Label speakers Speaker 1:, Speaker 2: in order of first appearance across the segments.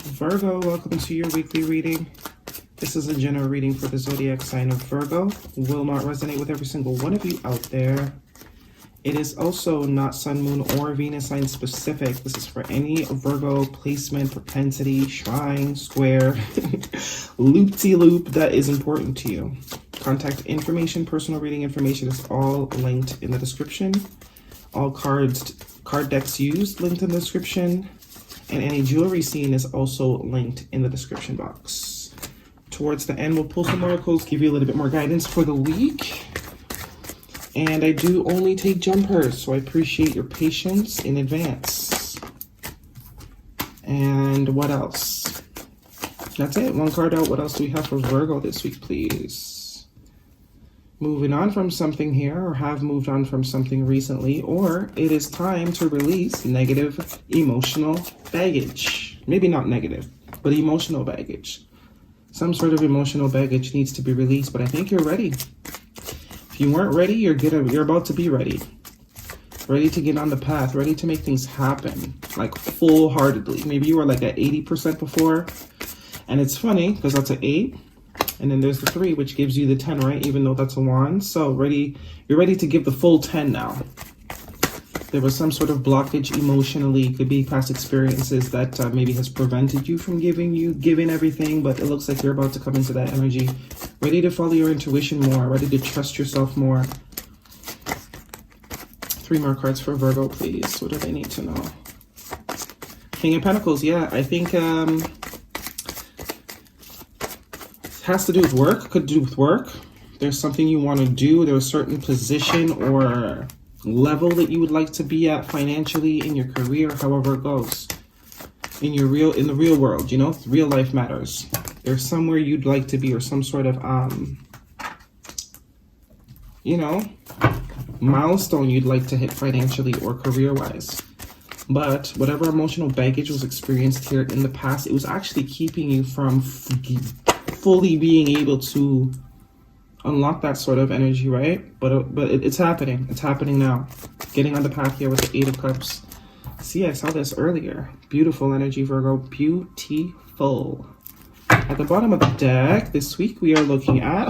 Speaker 1: Virgo, welcome to your weekly reading. This is a general reading for the zodiac sign of Virgo. Will not resonate with every single one of you out there. It is also not sun, moon, or Venus sign specific. This is for any Virgo placement, propensity, shrine, square, loop-de-loop that is important to you. Contact information, personal reading information is all linked in the description. All card decks used linked in the description. And any jewelry seen is also linked in the description box. Towards the end, we'll pull some oracles, give you a little bit more guidance for the week. And I do only take jumpers, so I appreciate your patience in advance. And what else? That's it. One card out. What else do we have for Virgo this week, please? Moving on from something here, or have moved on from something recently, or it is time to release negative emotional baggage. Maybe not negative, but emotional baggage. Some sort of emotional baggage needs to be released, but I think you're ready. If you weren't ready, you're about to be ready. Ready to get on the path, ready to make things happen, like full-heartedly. Maybe you were like at 80% before, and it's funny because that's an 8. And then there's the 3, which gives you the 10, right? Even though that's a wand. So you're ready to give the full 10 now. There was some sort of blockage emotionally. Could be past experiences that maybe has prevented you from giving everything. But it looks like you're about to come into that energy. Ready to follow your intuition more. Ready to trust yourself more. 3 more cards for Virgo, please. What do they need to know? King of Pentacles. Yeah, I think... has to do with work, could do with work. There's something you want to do. There's a certain position or level that you would like to be at financially in your career, however it goes. In the real world, you know, real life matters. There's somewhere you'd like to be, or some sort of you know, milestone you'd like to hit financially or career-wise. But whatever emotional baggage was experienced here in the past, it was actually keeping you from fully being able to unlock that sort of energy, right? But it's happening. It's happening now. Getting on the path here with the 8 of Cups. See, I saw this earlier. Beautiful energy, Virgo. Beautiful. At the bottom of the deck, this week we are looking at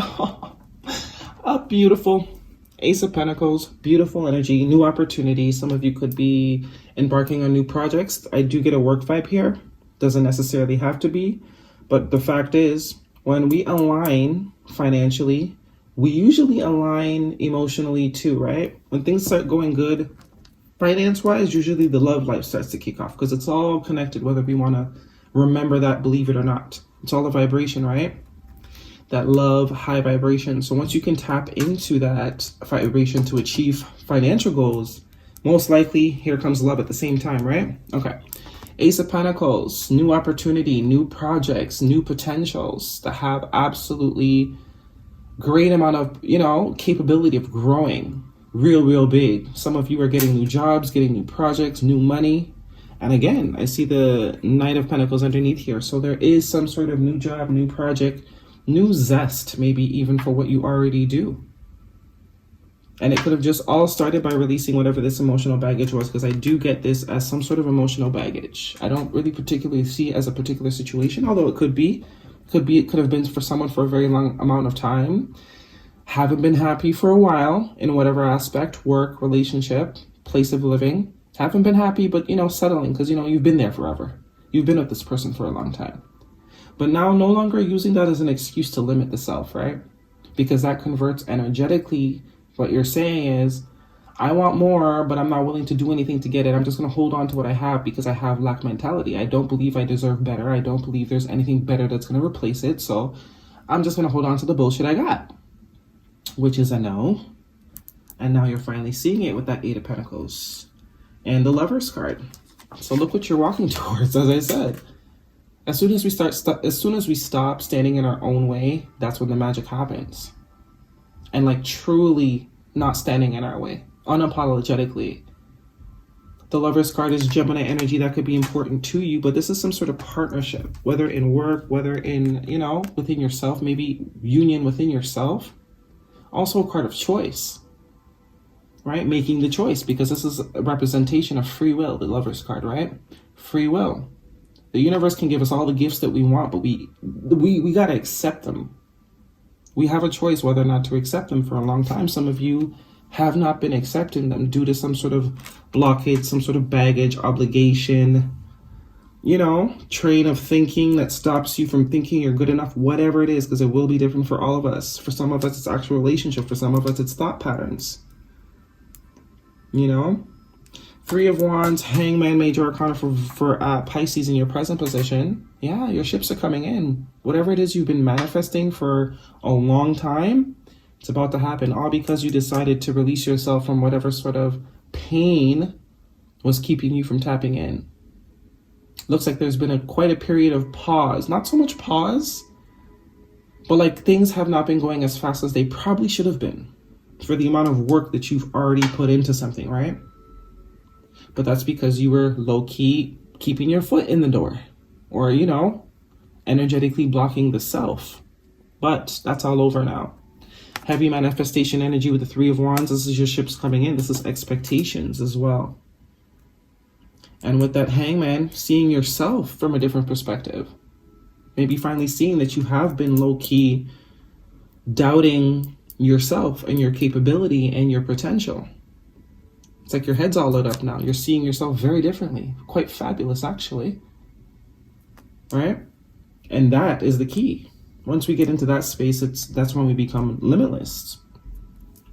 Speaker 1: a beautiful Ace of Pentacles. Beautiful energy. New opportunities. Some of you could be embarking on new projects. I do get a work vibe here. Doesn't necessarily have to be. But the fact is, when we align financially, we usually align emotionally too, right? When things start going good, finance-wise, usually the love life starts to kick off because it's all connected, whether we want to remember that, believe it or not. It's all a vibration, right? That love, high vibration. So once you can tap into that vibration to achieve financial goals, most likely here comes love at the same time, right? Okay. Ace of Pentacles, new opportunity, new projects, new potentials that have absolutely great amount of, you know, capability of growing real big. Some of you are getting new jobs, getting new projects, new money. And again, I see the Knight of Pentacles underneath here. So there is some sort of new job, new project, new zest, maybe even for what you already do. And it could have just all started by releasing whatever this emotional baggage was, because I do get this as some sort of emotional baggage. I don't really particularly see it as a particular situation, although it could be. It could have been for someone for a very long amount of time. Haven't been happy for a while in whatever aspect, work, relationship, place of living. Haven't been happy, but, you know, settling because, you know, you've been there forever. You've been with this person for a long time. But now no longer using that as an excuse to limit the self, right? Because that converts energetically. What you're saying is, I want more, but I'm not willing to do anything to get it. I'm just going to hold on to what I have because I have lack mentality. I don't believe I deserve better. I don't believe there's anything better that's going to replace it. So I'm just going to hold on to the bullshit I got, which is a no. And now you're finally seeing it with that 8 of Pentacles and the Lover's card. So look what you're walking towards, as I said. As soon as we stop standing in our own way, that's when the magic happens. And like truly not standing in our way, unapologetically. The Lover's card is Gemini energy that could be important to you, but this is some sort of partnership, whether in work, whether in, you know, within yourself, maybe union within yourself. Also a card of choice, right? Making the choice, because this is a representation of free will, the Lover's card, right? Free will. The universe can give us all the gifts that we want, but we got to accept them. We have a choice whether or not to accept them. For a long time, some of you have not been accepting them due to some sort of blockade, some sort of baggage, obligation, you know, train of thinking that stops you from thinking you're good enough, whatever it is, because it will be different for all of us. For some of us, it's actual relationship. For some of us, it's thought patterns. You know? Three of Wands, Hangman, Major Arcana for Pisces in your present position. Yeah, your ships are coming in. Whatever it is you've been manifesting for a long time, it's about to happen. All because you decided to release yourself from whatever sort of pain was keeping you from tapping in. Looks like there's been quite a period of pause. Not so much pause, but like things have not been going as fast as they probably should have been for the amount of work that you've already put into something, right? But that's because you were low-key keeping your foot in the door, or, you know, energetically blocking the self. But that's all over now. Heavy manifestation energy with the Three of Wands. This is your ships coming in. This is expectations as well. And with that Hangman, seeing yourself from a different perspective. Maybe finally seeing that you have been low-key doubting yourself and your capability and your potential. It's like your head's all lit up now. You're seeing yourself very differently. Quite fabulous, actually. Right? And that is the key. Once we get into that space, that's when we become limitless.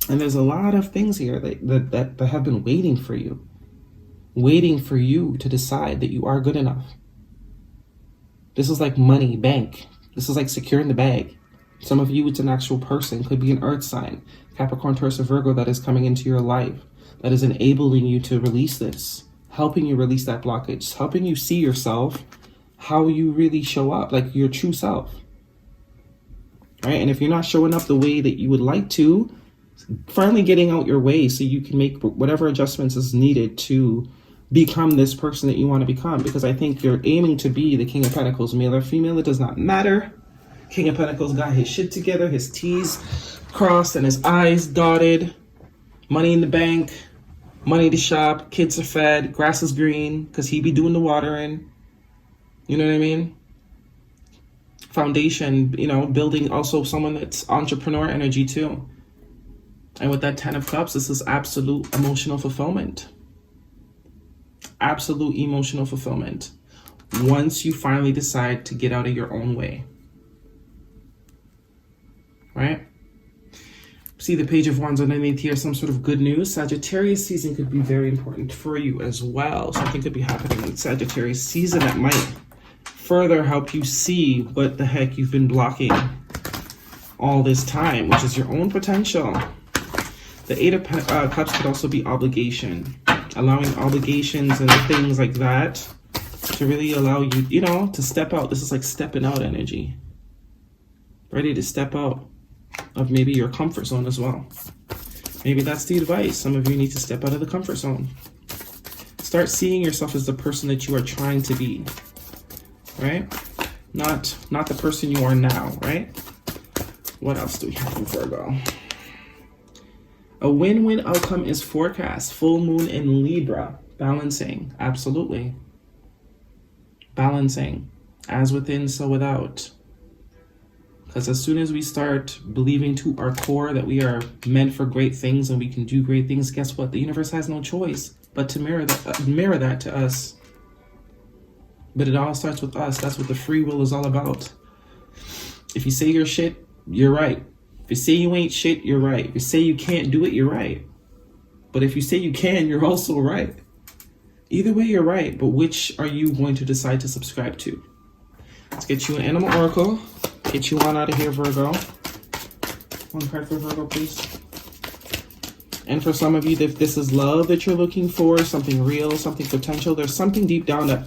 Speaker 1: And there's a lot of things here that have been waiting for you. Waiting for you to decide that you are good enough. This is like money, bank. This is like securing the bag. Some of you, it's an actual person. Could be an earth sign. Capricorn, Taurus, or Virgo that is coming into your life. That is enabling you to release this. Helping you release that blockage. Helping you see yourself, how you really show up. Like your true self. Right? And if you're not showing up the way that you would like to, finally getting out your way so you can make whatever adjustments is needed to become this person that you want to become. Because I think you're aiming to be the King of Pentacles, male or female. It does not matter. King of Pentacles got his shit together, his T's crossed and his I's dotted. Money in the bank, money to shop, kids are fed, grass is green, because he be doing the watering. You know what I mean? Foundation, you know, building also someone that's entrepreneur energy too. And with that 10 of Cups, this is absolute emotional fulfillment. Absolute emotional fulfillment. Once you finally decide to get out of your own way. Right? See the Page of Wands underneath here, some sort of good news. Sagittarius season could be very important for you as well. Something could be happening in Sagittarius season that might further help you see what the heck you've been blocking all this time, which is your own potential. The Eight of Cups could also be obligation. Allowing obligations and things like that to really allow you, you know, to step out. This is like stepping out energy. Ready to step out of maybe your comfort zone as well. Maybe that's the advice. Some of you need to step out of the comfort zone. Start seeing yourself as the person that you are trying to be. Right? Not the person you are now, right? What else do we have from Virgo? A win-win outcome is forecast. Full moon in Libra. Balancing. Absolutely. Balancing. As within, so without. Because as soon as we start believing to our core that we are meant for great things and we can do great things, guess what? The universe has no choice but to mirror that to us. But it all starts with us. That's what the free will is all about. If you say you're shit, you're right. If you say you ain't shit, you're right. If you say you can't do it, you're right. But if you say you can, you're also right. Either way, you're right. But which are you going to decide to subscribe to? Let's get you an animal oracle. Get you on out of here, Virgo. One card for Virgo, please. And for some of you, if this is love that you're looking for, something real, something potential, there's something deep down that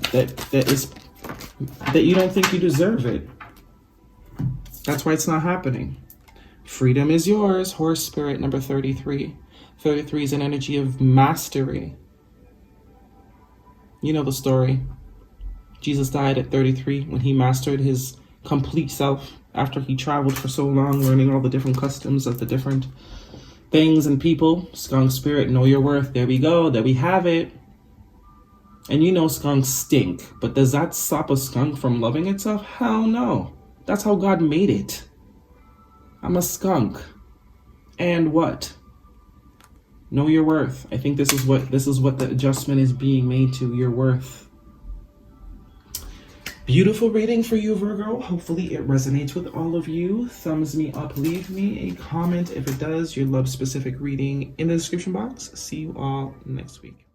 Speaker 1: you don't think you deserve it. That's why it's not happening. Freedom is yours. Horse spirit number 33. 33 is an energy of mastery. You know the story. Jesus died at 33 when he mastered his complete self after he traveled for so long, learning all the different customs of the different things and people. Skunk spirit, know your worth. There we go. There we have it. And you know skunks stink, but does that stop a skunk from loving itself? Hell no. That's how God made it. I'm a skunk. And what? Know your worth. I think this is what the adjustment is being made to, your worth. Beautiful reading for you, Virgo. Hopefully it resonates with all of you. Thumbs me up, leave me a comment if it does, your love specific reading in the description box. See you all next week.